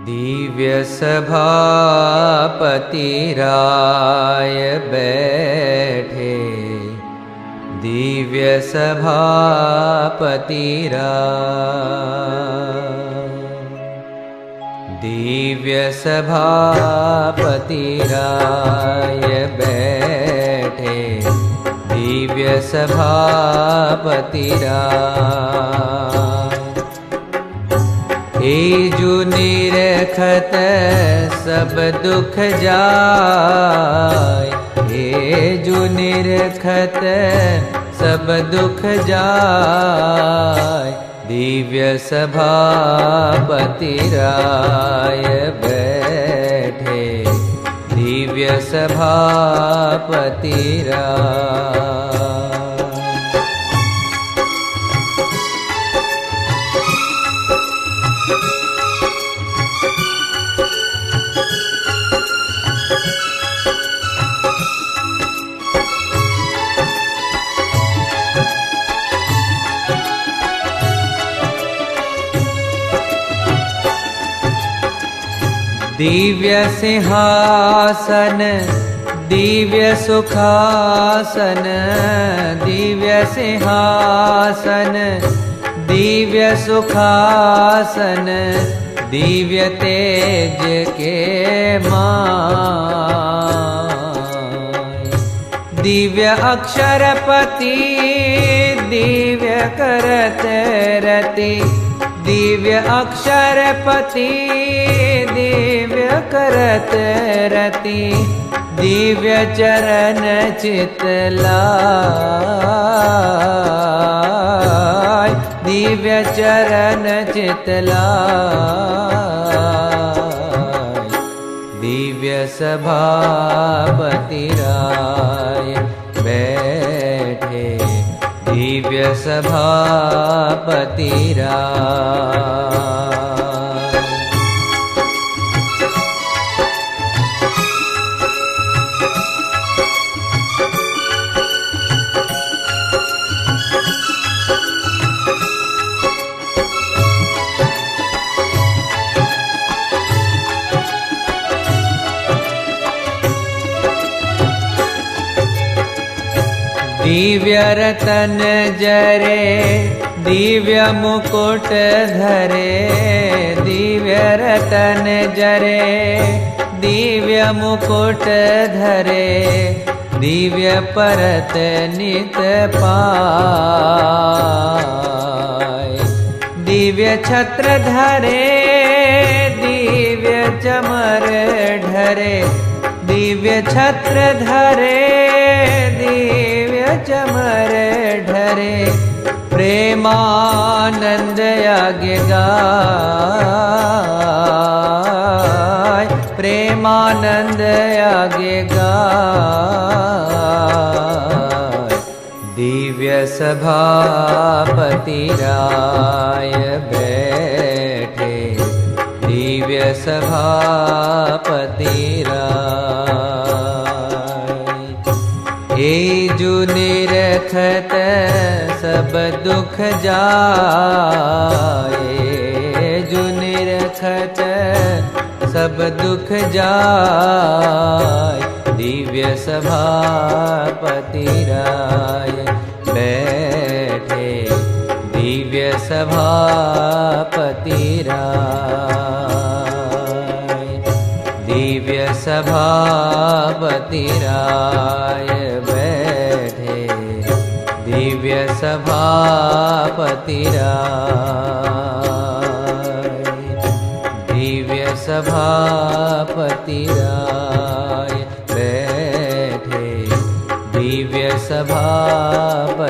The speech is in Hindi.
दिव्य सभापतिराय बैठे, दिव्य सभापतिराय, दिव्य सभापतिराय बैठे, दिव्य सभापतिराय। एजु निरखत सब दुख जाय, एजु निरखत सब दुख जाय, दिव्य सभापतिराय बैठे, दिव्य सभापतिराय। दिव्य सिंहासन दिव्य सुखासन, दिव्य सिंहासन दिव्य सुखासन, दिव्य तेज के माय। दिव्य अक्षरपति दिव्य करत रति, दिव्य अक्षरपति दिव्य करत रति, दिव्य चरण चितलाय, दिव्य चरण चितलाय, दिव्य सभापतिराय बैठे, दिव्य सभापतिराय। दिव्य रतन जरे दिव्य मुकुट धरे, दिव्य रतन जरे दिव्य मुकुट धरे, दिव्य परत नित पाय। दिव्य छत्र धरे दिव्य चमर ढरे, दिव्य छत्र धरे दिव्य चमर ढरे, प्रेमानंद आगे गाय, प्रेमानंद आगे गाय, दिव्य सभापतिराय बैठे, दिव्य सभापतिराय। एजु निरखत सब दुख जाय, एजु निरखत सब दुख जाय, दिव्य सभापतिराय बैठे, दिव्य सभापतिराय, दिव्य सभापतिराय बैठे, दिव्य सभापतिराय, दिव्य सभापतिराय बैठे, दिव्य सभापतिराय।